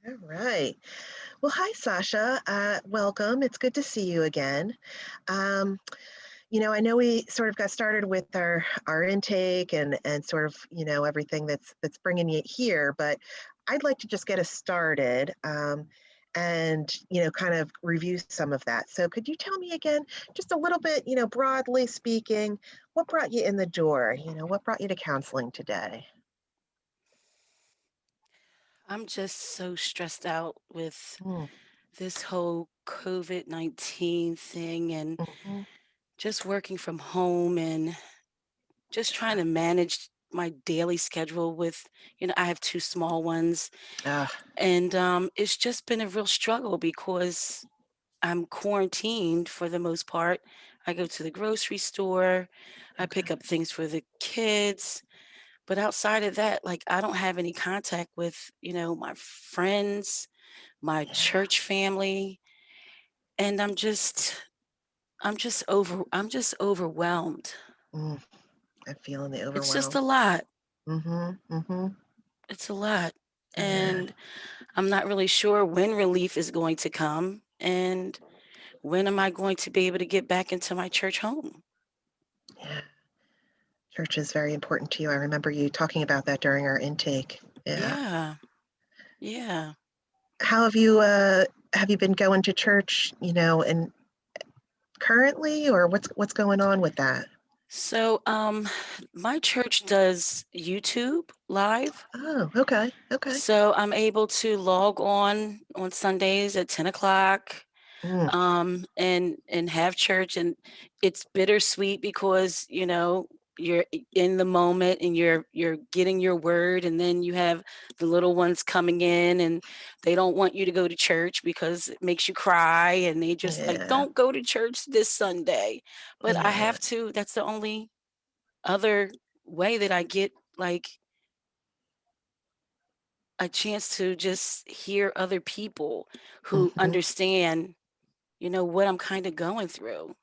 All right. Well, hi, Sasha. Welcome. It's good to see you again. Um, I know we sort of got started with our intake and sort of everything that's bringing you here, but I'd like to just get us started and kind of review some of that. So, could you tell me again, just a little bit, broadly speaking, what brought you in the door? What brought you to counseling today? I'm just so stressed out with Mm, this whole COVID-19 thing and mhm. just working from home and just trying to manage my daily schedule with, I have two small ones. Uh, And it's just been a real struggle because I'm quarantined for the most part. I go to the grocery store, I okay. pick up things for the kids. But outside of that, like I don't have any contact with, my friends, my Yeah. church family, and I'm just overwhelmed. Mm, I'm feeling the It's just overwhelm. a lot. Mhm, mhm. It's a lot. Yeah, And I'm not really sure when relief is going to come and when am I going to be able to get back into my church home. yeah. Church is very important to you. I remember you talking about that during our intake. Yeah. Yeah. Yeah. How have you been going to church, and currently, or what's going on with that? So my church does YouTube live. Oh, okay. Okay. So I'm able to log on Sundays at 10 o'clock Mm, and have church, and it's bittersweet because you're in the moment and you're getting your word, and then you have the little ones coming in and they don't want you to go to church because it makes you cry, and they just like, yeah. don't go to church this Sunday. But I Yeah. have to. That's the only other way that I get like a chance to just hear other people who Mhm. understand what I'm kind of going through.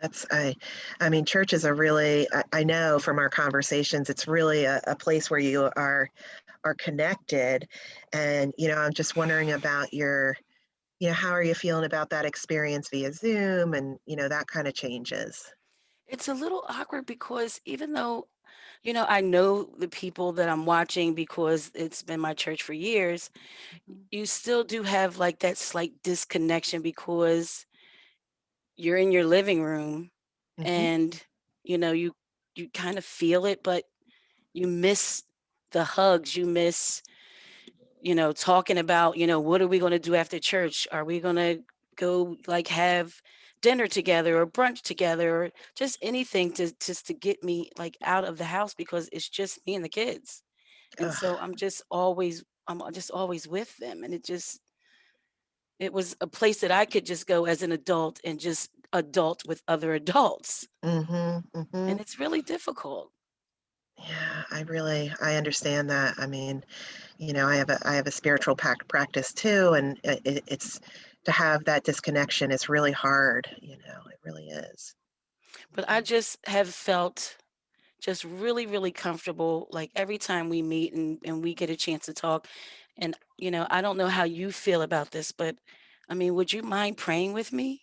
That's I mean, church is a really I know from our conversations, it's really a place where you are connected. And, I'm just wondering about how are you feeling about that experience via Zoom and, that kind of changes? It's a little awkward because even though, I know the people that I'm watching because it's been my church for years, Mhm. you still do have like that slight disconnection because you're in your living room Mhm. and you kind of feel it, but you miss the hugs, you miss talking about, what are we going to do after church? Are we going to go like have dinner together or brunch together or just anything to just to get me like out of the house because it's just me and the kids. And so Ugh. I'm just always with them, and it was a place that I could just go as an adult and just adult with other adults. Mhm. And Mhm. it's really difficult. Yeah, I understand that. I mean, I have a spiritual practice too, and it's to have that disconnection is really hard. It really is. But I just have felt just really, really comfortable, like, every time we meet and we get a chance to talk, and, I don't know how you feel about this, but, I mean, would you mind praying with me?